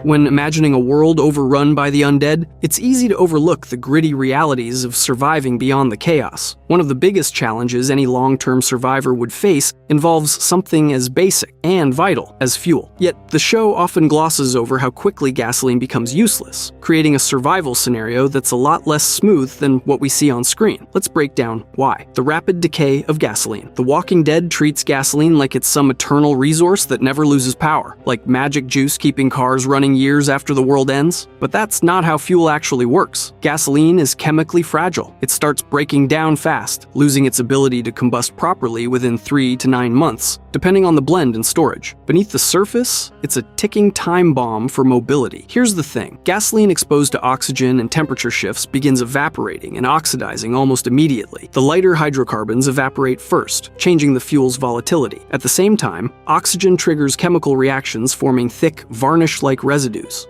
When imagining a world overrun by the undead, it's easy to overlook the gritty realities of surviving beyond the chaos. One of the biggest challenges any long-term survivor would face involves something as basic and vital as fuel. Yet, the show often glosses over how quickly gasoline becomes useless, creating a survival scenario that's a lot less smooth than what we see on screen. Let's break down why. The rapid decay of gasoline. The Walking Dead treats gasoline like it's some eternal resource that never loses power, like magic juice keeping cars running years after the world ends. But that's not how fuel actually works. Gasoline is chemically fragile. It starts breaking down fast, losing its ability to combust properly within 3 to 9 months, depending on the blend and storage. Beneath the surface, it's a ticking time bomb for mobility. Here's the thing. Gasoline exposed to oxygen and temperature shifts begins evaporating and oxidizing almost immediately. The lighter hydrocarbons evaporate first, changing the fuel's volatility. At the same time, oxygen triggers chemical reactions forming thick, varnish-like residues.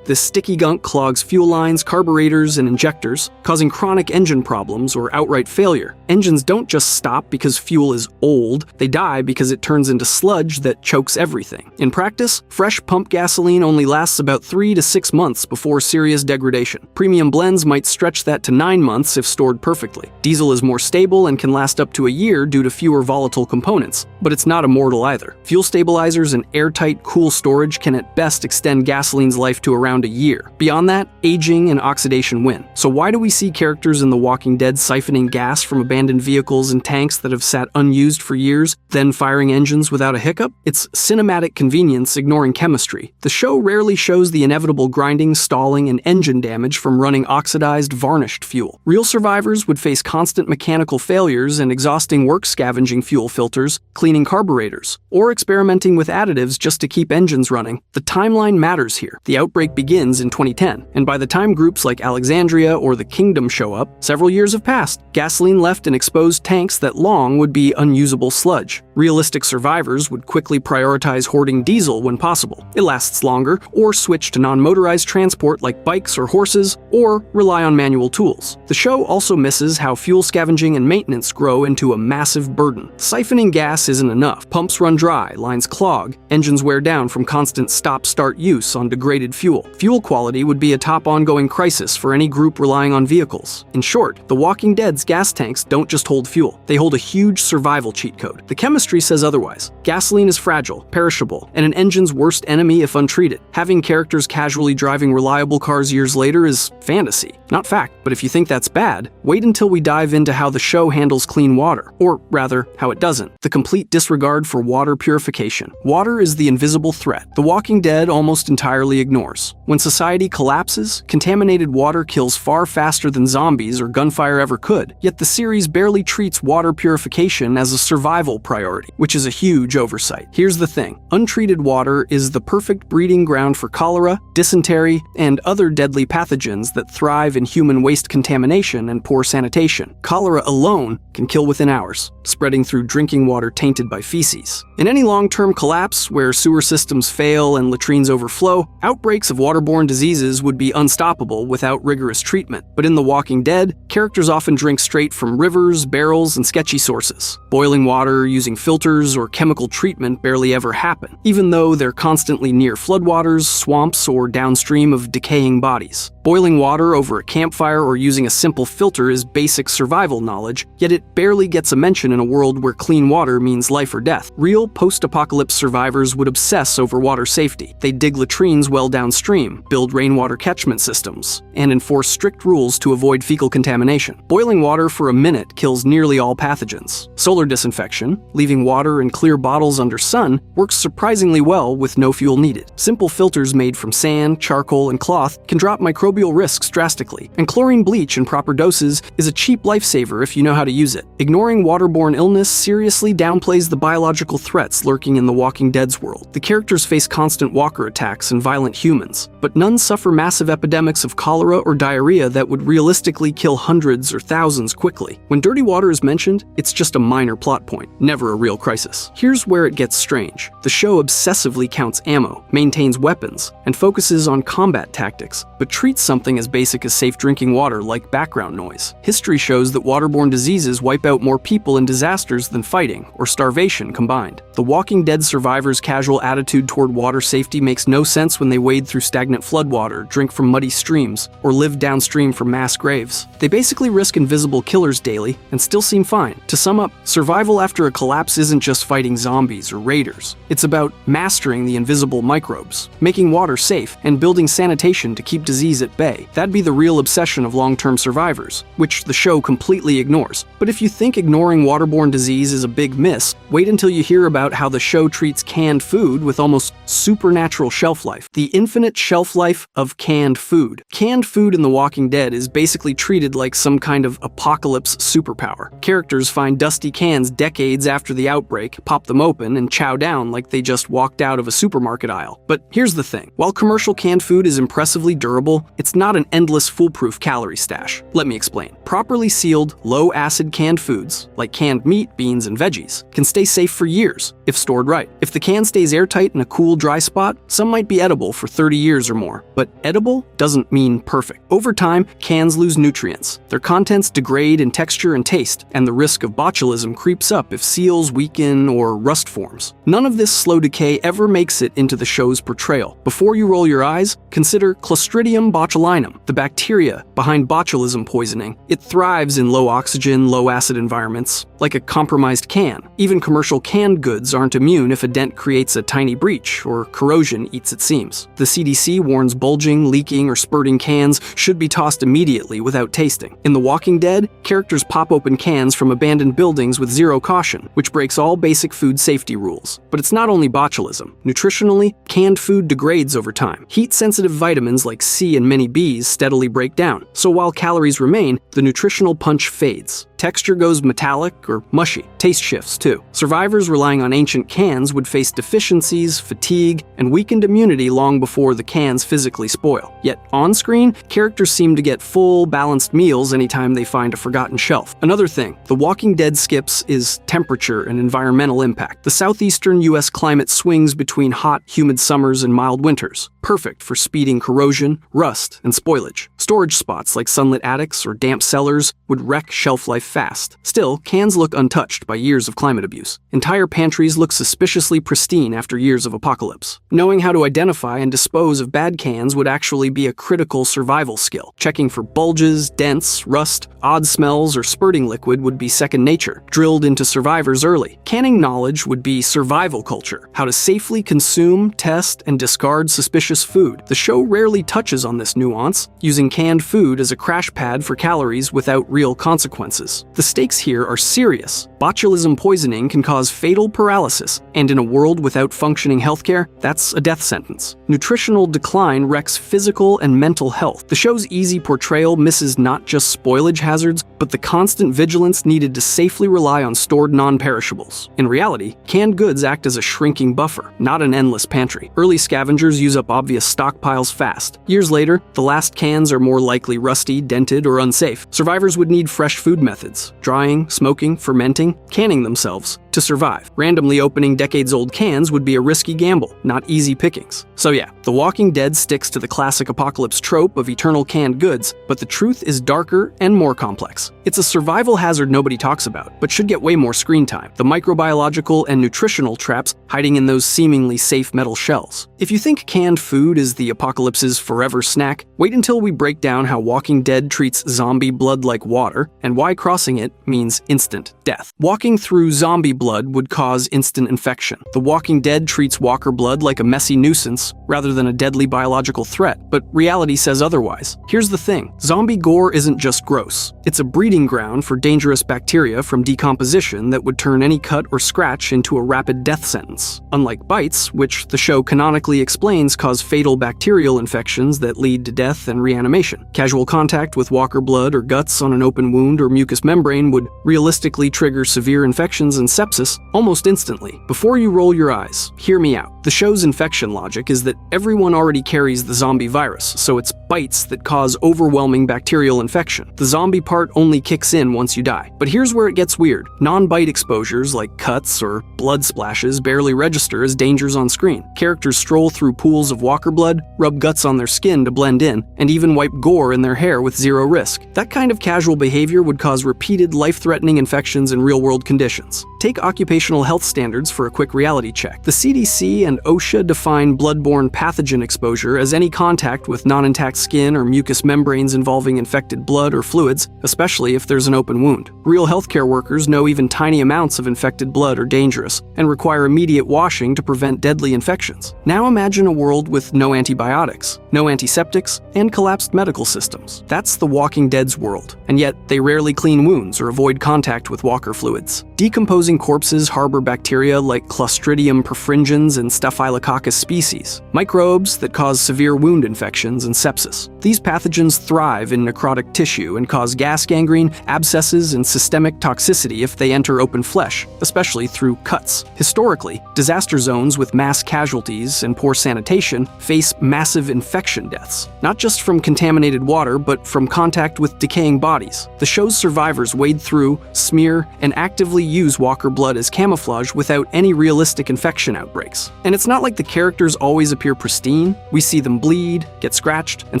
This sticky gunk clogs fuel lines, carburetors, and injectors, causing chronic engine problems or outright failure. Engines don't just stop because fuel is old, they die because it turns into sludge that chokes everything. In practice, fresh pump gasoline only lasts about 3 to 6 months before serious degradation. Premium blends might stretch that to 9 months if stored perfectly. Diesel is more stable and can last up to a year due to fewer volatile components, but it's not immortal either. Fuel stabilizers and airtight, cool storage can at best extend gasoline's life to around a year. Beyond that, aging and oxidation win. So why do we see characters in The Walking Dead siphoning gas from abandoned vehicles and tanks that have sat unused for years, then firing engines without a hiccup? It's cinematic convenience ignoring chemistry. The show rarely shows the inevitable grinding, stalling, and engine damage from running oxidized, varnished fuel. Real survivors would face constant mechanical failures and exhausting work scavenging fuel filters, cleaning carburetors, or experimenting with additives just to keep engines running. The timeline matters here. The outbreak begins in 2010, and by the time groups like Alexandria or the Kingdom show up, several years have passed. Gasoline left in exposed tanks that long would be unusable sludge. Realistic survivors would quickly prioritize hoarding diesel when possible. It lasts longer, or switch to non-motorized transport like bikes or horses, or rely on manual tools. The show also misses how fuel scavenging and maintenance grow into a massive burden. Siphoning gas isn't enough. Pumps run dry, lines clog, engines wear down from constant stop-start use on degraded fuel. Fuel quality would be a top ongoing crisis for any group relying on vehicles. In short, The Walking Dead's gas tanks don't just hold fuel. They hold a huge survival cheat code. The chemistry says otherwise. Gasoline is fragile, perishable, and an engine's worst enemy if untreated. Having characters casually driving reliable cars years later is fantasy, not fact. But if you think that's bad, wait until we dive into how the show handles clean water, or rather, how it doesn't. The complete disregard for water purification. Water is the invisible threat The Walking Dead almost entirely ignores. When society collapses, contaminated water kills far faster than zombies or gunfire ever could, yet the series barely treats water purification as a survival priority, which is a huge oversight. Here's the thing. Untreated water is the perfect breeding ground for cholera, dysentery, and other deadly pathogens that thrive in human waste contamination and poor sanitation. Cholera alone can kill within hours, spreading through drinking water tainted by feces. In any long-term collapse where sewer systems fail and latrines overflow, outbreaks of waterborne diseases would be unstoppable without rigorous treatment. But in The Walking Dead, characters often drink straight from rivers, barrels, and sketchy sources. Boiling water, using filters, or chemical treatment barely ever happen, even though they're constantly near floodwaters, swamps, or downstream of decaying bodies. Boiling water over a campfire or using a simple filter is basic survival knowledge, yet it barely gets a mention in a world where clean water means life or death. Real post-apocalypse survivors would obsess over water safety. They'd dig latrines well downstream, build rainwater catchment systems, and enforce strict rules to avoid fecal contamination. Boiling water for a minute kills nearly all pathogens. Solar disinfection, leaving water in clear bottles under sun, works surprisingly well with no fuel needed. Simple filters made from sand, charcoal, and cloth can drop microbial risks drastically, and chlorine bleach in proper doses is a cheap lifesaver if you know how to use it. Ignoring waterborne illness seriously downplays the biological threats lurking in The Walking Dead's world. The characters face constant walker attacks and violent humans, but none suffer massive epidemics of cholera or diarrhea that would realistically kill hundreds or thousands quickly. When dirty water is mentioned, it's just a minor plot point, never a real crisis. Here's where it gets strange. The show obsessively counts ammo, maintains weapons, and focuses on combat tactics, but treats something as basic as safe drinking water like background noise. History shows that waterborne diseases wipe out more people in disasters than fighting or starvation combined. The Walking Dead survivors' casual attitude toward water safety makes no sense when they wade through stagnant floodwater, drink from muddy streams, or live downstream from mass graves. They basically risk invisible killers daily and still seem fine. To sum up, survival after a collapse isn't just fighting zombies or raiders. It's about mastering the invisible microbes, making water safe, and building sanitation to keep disease at bay. That'd be the real obsession of long-term survivors, which the show completely ignores. But if you think ignoring waterborne disease is a big miss, wait until you hear about how the show treats canned food with almost supernatural shelf life. The infinite shelf life of canned food. Canned food in The Walking Dead is basically treated like some kind of apocalypse superpower. Characters find dusty cans decades after the outbreak, pop them open, and chow down like they just walked out of a supermarket aisle. But here's the thing. While commercial canned food is impressively durable, it's not an endless foolproof calorie stash. Let me explain. Properly sealed, low-acid canned foods, like canned meat, beans, and veggies, can stay safe for years if stored right. If the can stays airtight in a cool, dry spot, some might be edible for 30 years or more. But edible doesn't mean perfect. Over time, cans lose nutrients. Their contents degrade in texture and taste, and the risk of botulism creeps up if seals weaken or rust forms. None of this slow decay ever makes it into the show's portrayal. Before you roll your eyes, consider Clostridium botulinum, the bacteria behind botulism poisoning. It thrives in low-oxygen, low-acid environments, like a compromised can. Even commercial canned goods aren't immune if a dent creates a tiny breach or corrosion eats at seams. The CDC warns bulging, leaking, or spurting cans should be tossed immediately without tasting. In The Walking Dead, characters pop open cans from abandoned buildings with zero caution, which breaks all basic food safety rules. But it's not only botulism. Nutritionally, canned food degrades over time. Heat-sensitive vitamins like C and many Bs steadily break down, so while calories remain, the nutritional punch fades. Texture goes metallic or mushy. Taste shifts, too. Survivors relying on ancient cans would face deficiencies, fatigue, and weakened immunity long before the cans physically spoil. Yet, on-screen, characters seem to get full, balanced meals anytime they find a forgotten shelf. Another thing The Walking Dead skips is temperature and environmental impact. The southeastern U.S. climate swings between hot, humid summers and mild winters, perfect for speeding corrosion, rust, and spoilage. Storage spots like sunlit attics or damp cellars would wreck shelf life fast. Still, cans look untouched by years of climate abuse. Entire pantries look suspiciously pristine after years of apocalypse. Knowing how to identify and dispose of bad cans would actually be a critical survival skill. Checking for bulges, dents, rust, odd smells, or spurting liquid would be second nature, drilled into survivors early. Canning knowledge would be survival culture, how to safely consume, test, and discard suspicious food. The show rarely touches on this nuance, using canned food as a crash pad for calories without real consequences. The stakes here are serious. Botulism poisoning can cause fatal paralysis, and in a world without functioning healthcare, that's a death sentence. Nutritional decline wrecks physical and mental health. The show's easy portrayal misses not just spoilage hazards, but the constant vigilance needed to safely rely on stored non-perishables. In reality, canned goods act as a shrinking buffer, not an endless pantry. Early scavengers use up obvious stockpiles fast. Years later, the last cans are more likely rusty, dented, or unsafe. Survivors would need fresh food methods: drying, smoking, fermenting, canning themselves to survive. Randomly opening decades-old cans would be a risky gamble, not easy pickings. So yeah, The Walking Dead sticks to the classic apocalypse trope of eternal canned goods, but the truth is darker and more complex. It's a survival hazard nobody talks about, but should get way more screen time. The microbiological and nutritional traps hiding in those seemingly safe metal shells. If you think canned food is the apocalypse's forever snack, wait until we break down how Walking Dead treats zombie blood like water, and why crossing it means instant death. Walking through zombie blood would cause instant infection. The Walking Dead treats walker blood like a messy nuisance rather than a deadly biological threat, but reality says otherwise. Here's the thing: zombie gore isn't just gross. It's a breeding ground for dangerous bacteria from decomposition that would turn any cut or scratch into a rapid death sentence. Unlike bites, which the show canonically explains cause fatal bacterial infections that lead to death and reanimation. Casual contact with walker blood or guts on an open wound or mucous membrane would realistically trigger severe infections and sepsis almost instantly. Before you roll your eyes, hear me out. The show's infection logic is that everyone already carries the zombie virus, so it's bites that cause overwhelming bacterial infection. The zombie part only kicks in once you die. But here's where it gets weird. Non-bite exposures like cuts or blood splashes barely register as dangers on screen. Characters stroll through pools of walker blood, rub guts on their skin to blend blend in, and even wipe gore in their hair with zero risk. That kind of casual behavior would cause repeated life-threatening infections in real-world conditions. Take occupational health standards for a quick reality check. The CDC and OSHA define bloodborne pathogen exposure as any contact with non-intact skin or mucous membranes involving infected blood or fluids, especially if there's an open wound. Real healthcare workers know even tiny amounts of infected blood are dangerous and require immediate washing to prevent deadly infections. Now imagine a world with no antibiotics, no antiseptics, and collapsed medical systems. That's the Walking Dead's world, and yet they rarely clean wounds or avoid contact with walker fluids. Decomposing corpses harbor bacteria like Clostridium perfringens and Staphylococcus species, microbes that cause severe wound infections and sepsis. These pathogens thrive in necrotic tissue and cause gas gangrene, abscesses, and systemic toxicity if they enter open flesh, especially through cuts. Historically, disaster zones with mass casualties and poor sanitation face massive infection deaths, not just from contaminated water, but from contact with decaying bodies. The show's survivors wade through, smear, and actively use walker blood as camouflage without any realistic infection outbreaks. And it's not like the characters always appear pristine. We see them bleed, get scratched, and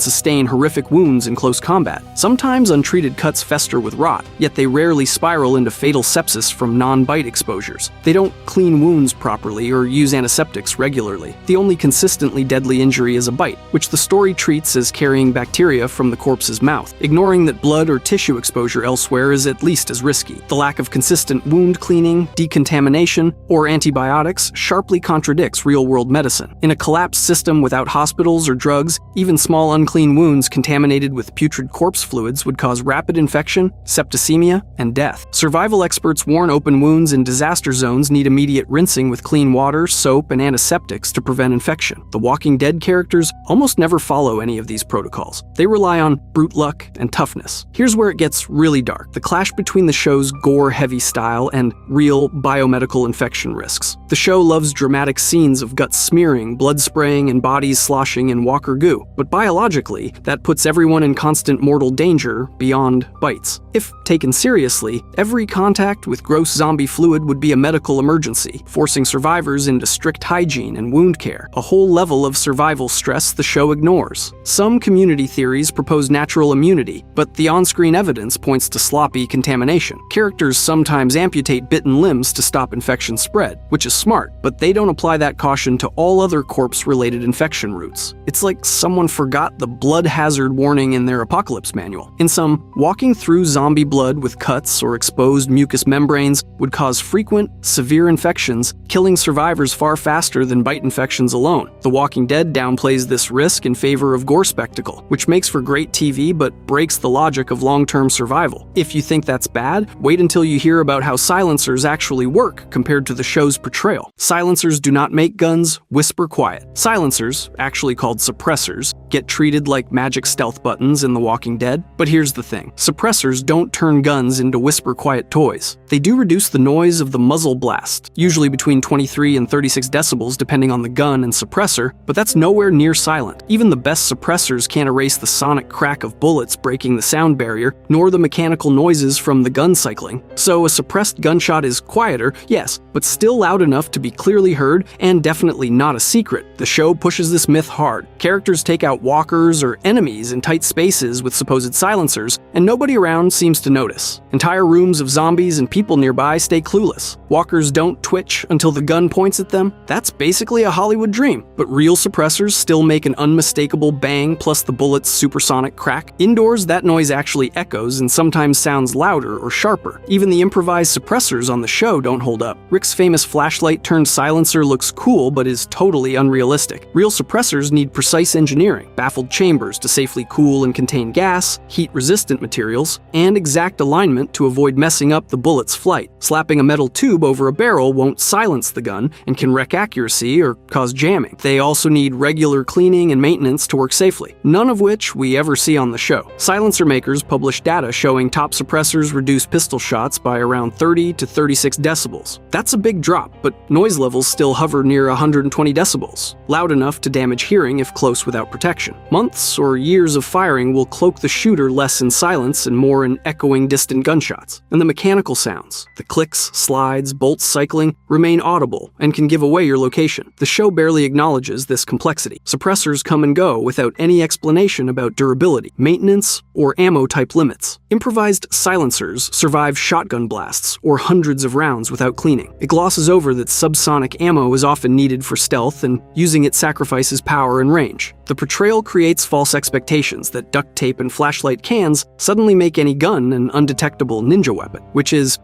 sustain horrific wounds in close combat. Sometimes untreated cuts fester with rot, yet they rarely spiral into fatal sepsis from non-bite exposures. They don't clean wounds properly or use antiseptics regularly. The only consistently deadly injury is a bite, which the story treats as carrying bacteria from the corpse's mouth, ignoring that blood or tissue exposure elsewhere is at least as risky. The lack of consistent wound cleaning, decontamination, or antibiotics sharply contradicts real-world medicine. In a collapsed system without hospitals or drugs, even small unclean wounds contaminated with putrid corpse fluids would cause rapid infection, septicemia, and death. Survival experts warn open wounds in disaster zones need immediate rinsing with clean water, soap, and antiseptics to prevent infection. The Walking Dead characters almost never follow any of these protocols. They rely on brute luck and toughness. Here's where it gets really dark: the clash between the show's gore-heavy style and real biomedical infection risks. The show loves dramatic scenes of guts smearing, blood spraying, and bodies sloshing in walker goo, but biologically, that puts everyone in constant mortal danger beyond bites. If taken seriously, every contact with gross zombie fluid would be a medical emergency, forcing survivors into strict hygiene and wound care, a whole level of survival stress the show ignores. Some community theories propose natural immunity, but the on-screen evidence points to sloppy contamination. Characters sometimes amputate bitten limbs to stop infection spread, which is smart, but they don't apply that caution to all other corpse-related infection routes. It's like someone forgot the blood hazard warning in their apocalypse manual. In sum, walking through zombie blood with cuts or exposed mucous membranes would cause frequent, severe infections, killing survivors far faster than bite infections alone. The Walking Dead downplays this risk in favor of gore spectacle, which makes for great TV but breaks the logic of long-term survival. If you think that's bad, wait until you hear about how silencers actually work compared to the show's portrayal. Silencers do not make guns whisper quiet. Silencers, actually called suppressors, get treated like magic stealth buttons in The Walking Dead. But here's the thing: suppressors don't turn guns into whisper quiet toys. They do reduce the noise of the muzzle blast, usually between 23 and 36 decibels depending on the gun and suppressor, but that's nowhere near silent. Even the best suppressors can't erase the sonic crack of bullets breaking the sound barrier, nor the mechanical noises from the gun cycling. So a suppressed gunshot is quieter, yes, but still loud enough to be clearly heard and definitely not a secret. The show pushes this myth hard. Characters take out walkers or enemies in tight spaces with supposed silencers, and nobody around seems to notice. Entire rooms of zombies and people nearby stay clueless. Walkers don't twitch until the gun points at them. That's basically a Hollywood dream. But real suppressors still make an unmistakable bang plus the bullet's supersonic crack. Indoors, that noise actually echoes and sometimes sounds louder or sharper. Even the improvised suppressors on the show don't hold up. Rick's famous flashlight turned silencer looks cool but is totally unrealistic. Real suppressors need precise engineering, baffled chambers to safely cool and contain gas, heat-resistant materials, and exact alignment to avoid messing up the bullet's flight. Slapping a metal tube over a barrel won't silence the gun and can wreck accuracy or cause jamming. They also need regular cleaning and maintenance to work safely, none of which we ever see on the show. Silencer makers publish data showing top suppressors reduce pistol shots by around 30 to 36 decibels. That's a big drop, but noise levels still hover near 120 decibels, loud enough to damage hearing if close without protection. duration. Months or years of firing will cloak the shooter less in silence and more in echoing distant gunshots. And the mechanical sounds, the clicks, slides, bolts cycling, remain audible and can give away your location. The show barely acknowledges this complexity. Suppressors come and go without any explanation about durability, maintenance, or ammo type limits. Improvised silencers survive shotgun blasts or hundreds of rounds without cleaning. It glosses over that subsonic ammo is often needed for stealth, and using it sacrifices power and range. The portrayal creates false expectations that duct tape and flashlight cans suddenly make any gun an undetectable ninja weapon, which is,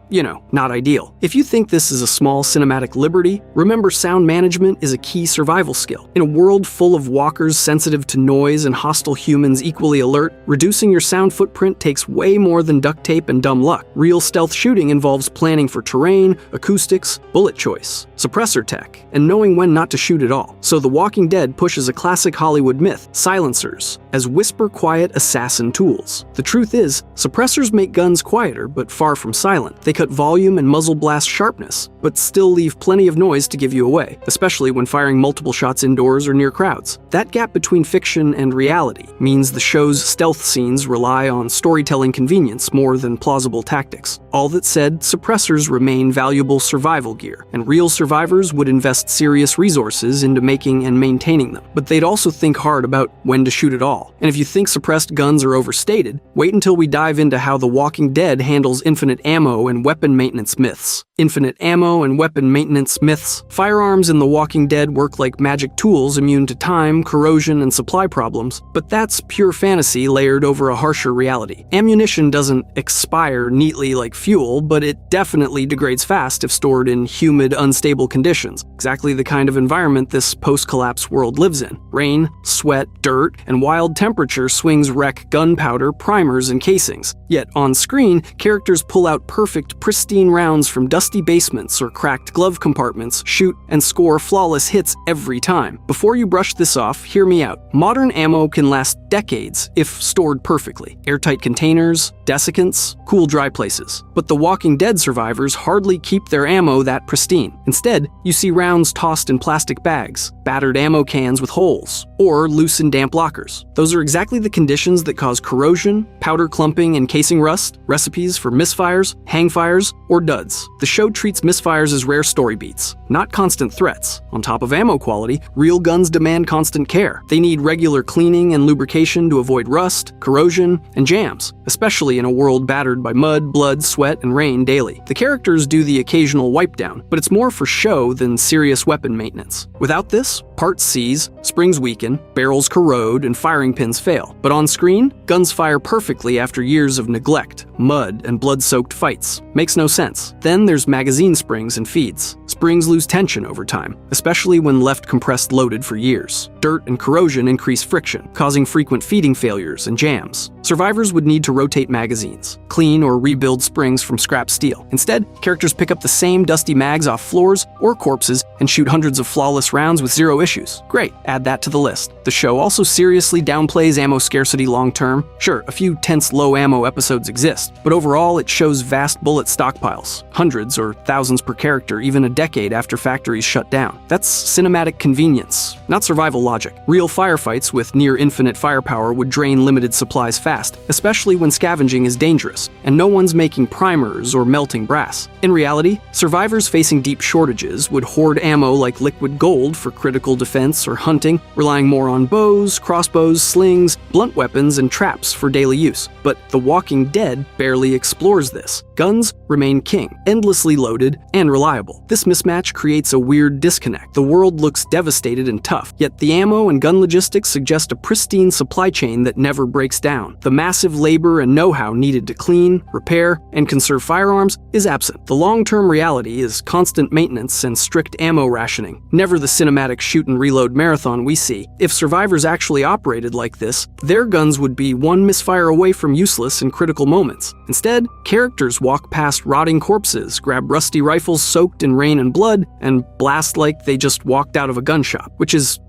not ideal. If you think this is a small cinematic liberty, remember sound management is a key survival skill. In a world full of walkers sensitive to noise and hostile humans equally alert, reducing your sound footprint takes way more than duct tape and dumb luck. Real stealth shooting involves planning for terrain, acoustics, bullet choice, suppressor tech, and knowing when not to shoot at all. So The Walking Dead pushes a classic Hollywood myth, silencers, as whisper-quiet assassin tools. The truth is, suppressors make guns quieter but far from silent. They cut volume and muzzle blast sharpness, but still leave plenty of noise to give you away, especially when firing multiple shots indoors or near crowds. That gap between fiction and reality means the show's stealth scenes rely on storytelling convenience more than plausible tactics. All that said, suppressors remain valuable survival gear, and real survivors would invest serious resources into making and maintaining them. But they'd also think hard about when to shoot at all. And if you think suppressed guns are overstated, wait until we dive into how The Walking Dead handles infinite ammo and weapon maintenance myths. Infinite ammo and weapon maintenance myths. Firearms in The Walking Dead work like magic tools immune to time, corrosion, and supply problems, but that's pure fantasy layered over a harsher reality. Ammunition doesn't expire neatly like fuel, but it definitely degrades fast if stored in humid, unstable conditions. Exactly the kind of environment this post-collapse world lives in. Rain, sweat, dirt, and wild temperature swings wreck gunpowder, primers, and casings. Yet on screen, characters pull out perfect, pristine rounds from dusty basements or cracked glove compartments, shoot, and score flawless hits every time. Before you brush this off, hear me out. Modern ammo can last decades if stored perfectly. Airtight containers, desiccants, cool dry places. But The Walking Dead survivors hardly keep their ammo that pristine. Instead, you see rounds tossed in plastic bags, battered ammo cans with holes, or loose in damp lockers. Those are exactly the conditions that cause corrosion, powder clumping, and casing rust, recipes for misfires, hangfires, or duds. The show treats misfires as rare story beats, not constant threats. On top of ammo quality, real guns demand constant care. They need regular cleaning and lubrication to avoid rust, corrosion, and jams, especially in a world battered by mud, blood, sweat, and rain daily. The characters do the occasional wipe down, but it's more for show than serious weapon maintenance. Without this, parts seize, springs weaken, barrels corrode, and firing pins fail. But on screen, guns fire perfectly after years of neglect, mud, and blood-soaked fights. Makes no sense. Then there's magazine springs and feeds. Springs lose tension over time, especially when left compressed loaded for years. Dirt and corrosion increase friction, causing frequent feeding failures and jams. Survivors would need to rotate magazines, clean or rebuild springs from scrap steel. Instead, characters pick up the same dusty mags off floors or corpses and shoot hundreds of flawless rounds with zero issues. Great, add that to the list. The show also seriously downplays ammo scarcity long-term. Sure, a few tense low ammo episodes exist, but overall it shows vast bullet stockpiles, hundreds or thousands per character even a decade after factories shut down. That's cinematic convenience, not survival logic. Real firefights with near-infinite firepower would drain limited supplies fast, especially when scavenging is dangerous, and no one's making primers or melting brass. In reality, survivors facing deep shortages would hoard ammo like liquid gold for critical defense or hunting, relying more on bows, crossbows, slings, blunt weapons, and traps for daily use. But The Walking Dead barely explores this. Guns remain king, endlessly loaded and reliable. This mismatch creates a weird disconnect. The world looks devastated and tough, yet the ammo and gun logistics suggest a pristine supply chain that never breaks down. The massive labor and know-how needed to clean, repair, and conserve firearms is absent. The long-term reality is constant maintenance and strict ammo rationing, never the cinematic shoot-and-reload marathon we see. If survivors actually operated like this, their guns would be one misfire away from useless in critical moments. Instead, characters walk past rotting corpses, grab rusty rifles soaked in rain and blood, and blast like they just walked out of a gun shop, which is,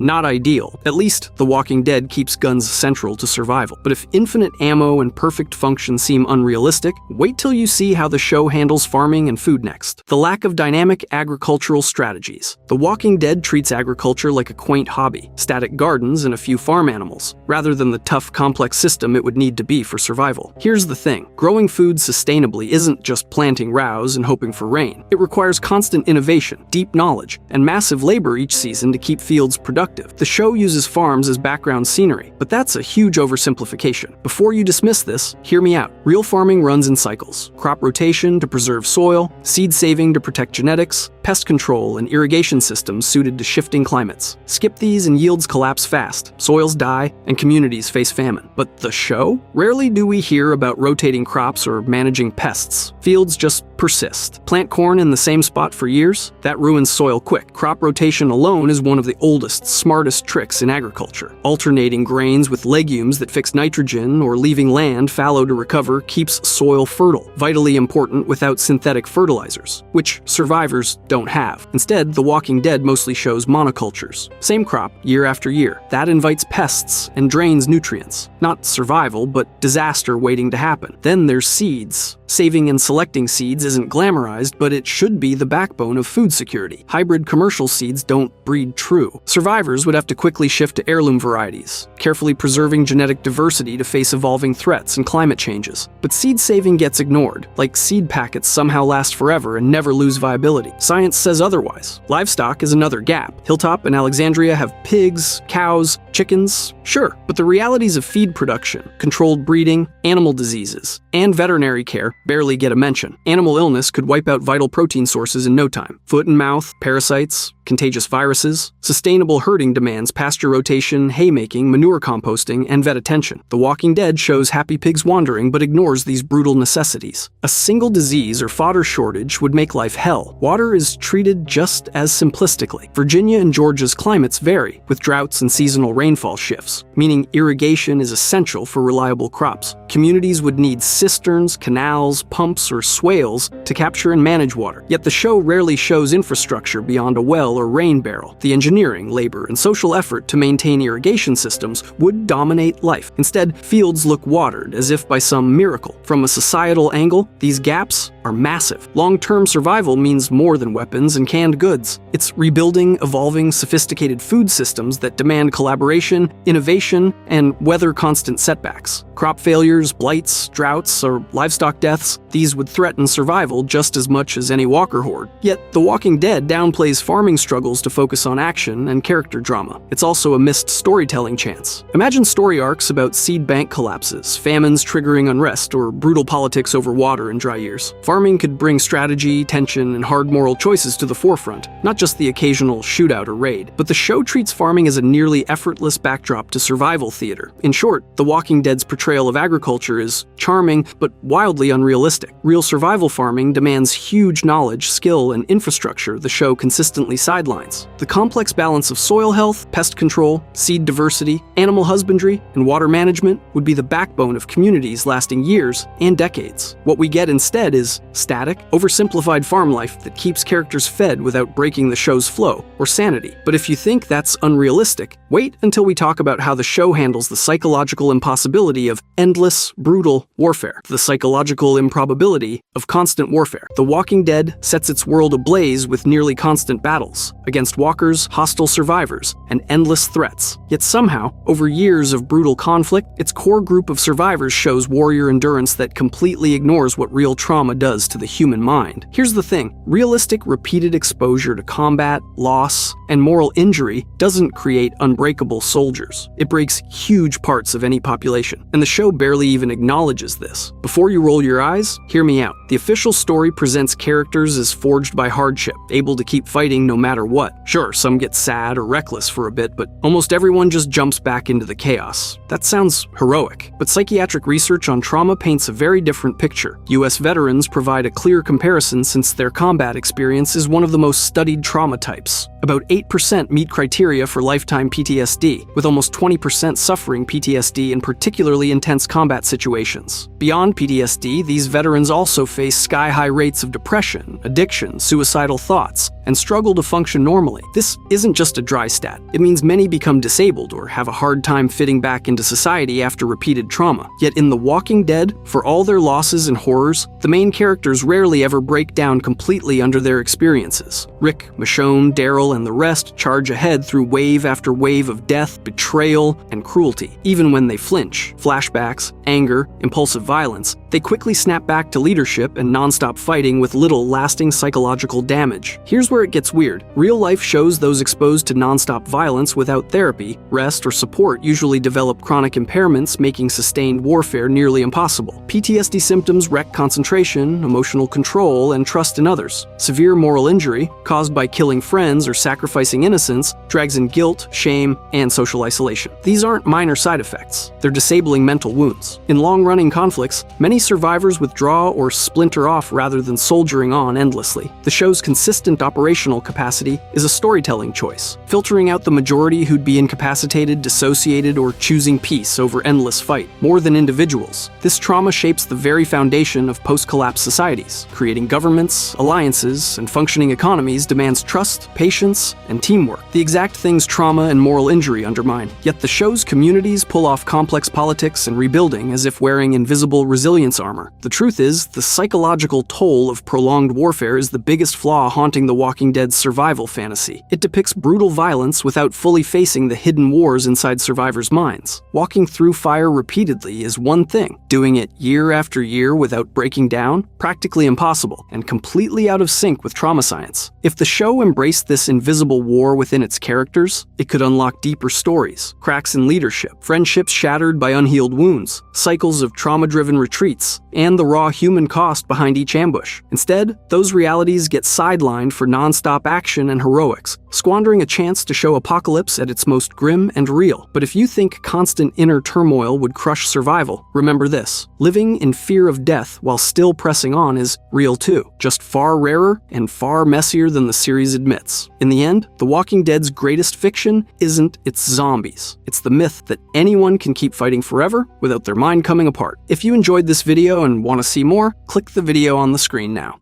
not ideal. At least The Walking Dead keeps guns central to survival. But if infinite ammo and perfect function seem unrealistic, wait till you see how the show handles farming and food next. The lack of dynamic agricultural strategies. The Walking Dead treats agriculture like a quaint hobby, static gardens and a few farm animals, rather than the tough, complex system it would need to be for survival. Here's the thing. Growing food sustainably isn't just planting rows and hoping for rain. It requires constant innovation, deep knowledge, and massive labor each season to keep fields productive. The show uses farms as background scenery, but that's a huge oversimplification. Before you dismiss this, hear me out. Real farming runs in cycles. Crop rotation to preserve soil, seed saving to protect genetics, pest control and irrigation systems suited to shifting climates. Skip these and yields collapse fast, soils die, and communities face famine. But the show? Rarely do we hear about rotating crops or managing pests. Fields just persist. Plant corn in the same spot for years? That ruins soil quick. Crop rotation alone is one of the oldest, smartest tricks in agriculture. Alternating grains with legumes that fix nitrogen or leaving land fallow to recover keeps soil fertile, vitally important without synthetic fertilizers, which survivors don't have. Instead, The Walking Dead mostly shows monocultures. Same crop, year after year. That invites pests and drains nutrients. Not survival, but disaster waiting to happen. Then there's seeds. Saving and selecting seeds isn't glamorized, but it should be the backbone of food security. Hybrid commercial seeds don't breed true. Survivors would have to quickly shift to heirloom varieties, carefully preserving genetic diversity to face evolving threats and climate changes. But seed saving gets ignored, like seed packets somehow last forever and never lose viability. Science says otherwise. Livestock is another gap. Hilltop and Alexandria have pigs, cows, chickens, sure, but the realities of feed production, controlled breeding, animal diseases, and veterinary care barely get a mention. Animal illness could wipe out vital protein sources in no time. Foot and mouth, parasites, contagious viruses. Sustainable herding demands pasture rotation, haymaking, manure composting, and vet attention. The Walking Dead shows happy pigs wandering but ignores these brutal necessities. A single disease or fodder shortage would make life hell. Water is treated just as simplistically. Virginia and Georgia's climates vary, with droughts and seasonal rainfall shifts, meaning irrigation is essential for reliable crops. Communities would need cisterns, canals, pumps, or swales to capture and manage water. Yet the show rarely shows infrastructure beyond a well or rain barrel. The engineering, labor, and social effort to maintain irrigation systems would dominate life. Instead, fields look watered as if by some miracle. From a societal angle, these gaps are massive. Long-term survival means more than weapons and canned goods. It's rebuilding evolving, sophisticated food systems that demand collaboration, innovation, and weather constant setbacks. Crop failures, blights, droughts, or livestock deaths, these would threaten survival just as much as any walker horde. Yet, The Walking Dead downplays farming struggles to focus on action and character drama. It's also a missed storytelling chance. Imagine story arcs about seed bank collapses, famines triggering unrest, or brutal politics over water in dry years. Farming could bring strategy, tension, and hard moral choices to the forefront, not just the occasional shootout or raid. But the show treats farming as a nearly effortless backdrop to survival theater. In short, The Walking Dead's portrayal of agriculture is charming but wildly unrealistic. Real survival farming demands huge knowledge, skill, and infrastructure the show consistently sidelines. The complex balance of soil health, pest control, seed diversity, animal husbandry, and water management would be the backbone of communities lasting years and decades. What we get instead is static, oversimplified farm life that keeps characters fed without breaking the show's flow or sanity. But if you think that's unrealistic, wait until we talk about how the show handles the psychological impossibility of endless, brutal warfare, the psychological improbability of constant warfare. The Walking Dead sets its world ablaze with nearly constant battles against walkers, hostile survivors, and endless threats. Yet somehow, over years of brutal conflict, its core group of survivors shows warrior endurance that completely ignores what real trauma does to the human mind. Here's the thing, realistic repeated exposure to combat, loss, and moral injury doesn't create unbreakable soldiers. It breaks huge parts of any population, and the show barely even acknowledges this. Before you roll your eyes, hear me out. The official story presents characters as forged by hardship, able to keep fighting no matter what. Sure, some get sad or reckless for a bit, but almost everyone just jumps back into the chaos. That sounds heroic, but psychiatric research on trauma paints a very different picture. US veterans provide a clear comparison since their combat experience is one of the most studied trauma types. About 8% meet criteria for lifetime PTSD, with almost 20% suffering PTSD in particularly intense combat situations. Beyond PTSD, these veterans also face sky-high rates of depression, addiction, suicidal thoughts, and struggle to function normally. This isn't just a dry stat. It means many become disabled or have a hard time fitting back into society after repeated trauma. Yet in The Walking Dead, for all their losses and horrors, the main characters rarely ever break down completely under their experiences. Rick, Michonne, Daryl, and the rest charge ahead through wave after wave of death, betrayal, and cruelty. Even when they flinch, flashbacks, anger, impulsive violence, they quickly snap back to leadership and non-stop fighting with little lasting psychological damage. Here's where it gets weird. Real life shows those exposed to non-stop violence without therapy, rest, or support usually develop chronic impairments, making sustained warfare nearly impossible. PTSD symptoms wreck concentration, emotional control, and trust in others. Severe moral injury, caused by killing friends or sacrificing innocence, drags in guilt, shame, and social isolation. These aren't minor side effects. They're disabling mental wounds. In long-running conflicts, many survivors withdraw or splinter off rather than soldiering on endlessly. The show's consistent operational capacity is a storytelling choice, filtering out the majority who'd be incapacitated, dissociated, or choosing peace over endless fight. More than individuals, this trauma shapes the very foundation of post-collapse societies. Creating governments, alliances, and functioning economies demands trust, patience, and teamwork. The exact things trauma and moral injury undermine. Yet the show's communities pull off complex politics and rebuilding as if wearing invisible resilience armor. The truth is, the psychological toll of prolonged warfare is the biggest flaw haunting The Walking Dead's survival fantasy. It depicts brutal violence without fully facing the hidden wars inside survivors' minds. Walking through fire repeatedly is one thing. Doing it year after year without breaking down? Practically impossible, and completely out of sync with trauma science. If the show embraced this invisible war within its characters, it could unlock deeper stories, cracks in leadership, friendships shattered by unhealed wounds, cycles of trauma-driven retreats, and the raw human cost behind each ambush. Instead, those realities get sidelined for non-stop action and heroics, squandering a chance to show apocalypse at its most grim and real. But if you think constant inner turmoil would crush survival, remember this: living in fear of death while still pressing on is real too, just far rarer and far messier than the series admits. In the end, The Walking Dead's greatest fiction isn't its zombies. It's the myth that anyone can keep fighting forever without their mind coming apart. If you enjoyed this video and want to see more, click the video on the screen now.